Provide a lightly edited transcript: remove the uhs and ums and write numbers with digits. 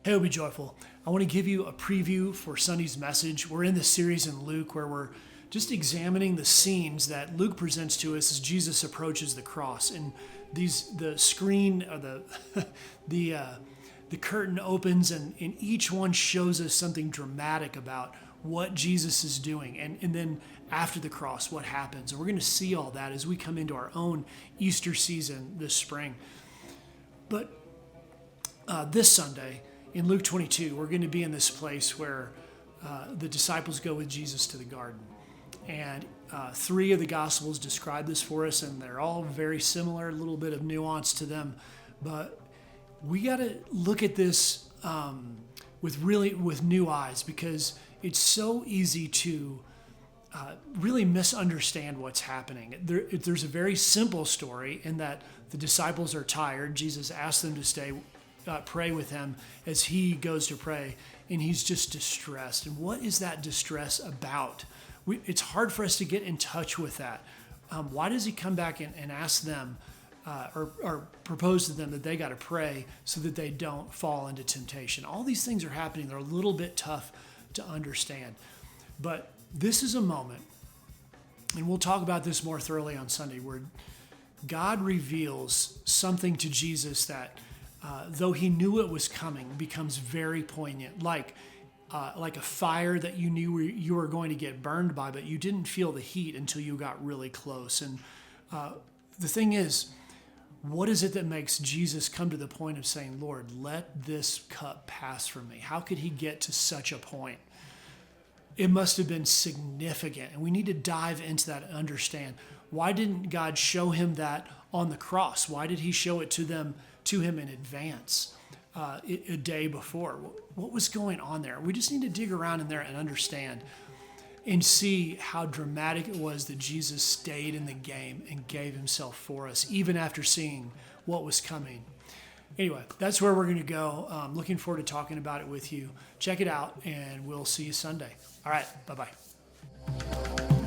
Hey, be joyful. I want to give you a preview for Sunday's message. We're in this series in Luke where we're just examining the scenes that Luke presents to us as Jesus approaches the cross. And the screen, or the curtain opens, and each one shows us something dramatic about what Jesus is doing. And then after the cross, what happens. And we're going to see all that as we come into our own Easter season this spring. But this Sunday, in Luke 22, we're going to be in this place where the disciples go with Jesus to the garden. And three of the Gospels describe this for us, and they're all very similar, a little bit of nuance to them. But we got to look at this with new eyes, because it's so easy to really misunderstand what's happening. There's a very simple story in that the disciples are tired. Jesus asks them to pray with him as he goes to pray, and he's just distressed. And what is that distress about? It's hard for us to get in touch with that. Why does he come back and ask them or propose to them that they got to pray so that they don't fall into temptation? All these things are happening. They're a little bit tough to understand. But this is a moment, and we'll talk about this more thoroughly on Sunday, where God reveals something to Jesus that though he knew it was coming, becomes very poignant, like a fire that you knew you were going to get burned by, but you didn't feel the heat until you got really close. And the thing is, what is it that makes Jesus come to the point of saying, Lord, let this cup pass from me? How could he get to such a point? It must have been significant, and we need to dive into that and understand. Why didn't God show him that on the cross? Why did he show it to him in advance, a day before? What was going on there? We just need to dig around in there and understand and see how dramatic it was that Jesus stayed in the game and gave himself for us, even after seeing what was coming. Anyway, that's where we're going to go. Looking forward to talking about it with you. Check it out, and we'll see you Sunday. All right, bye-bye.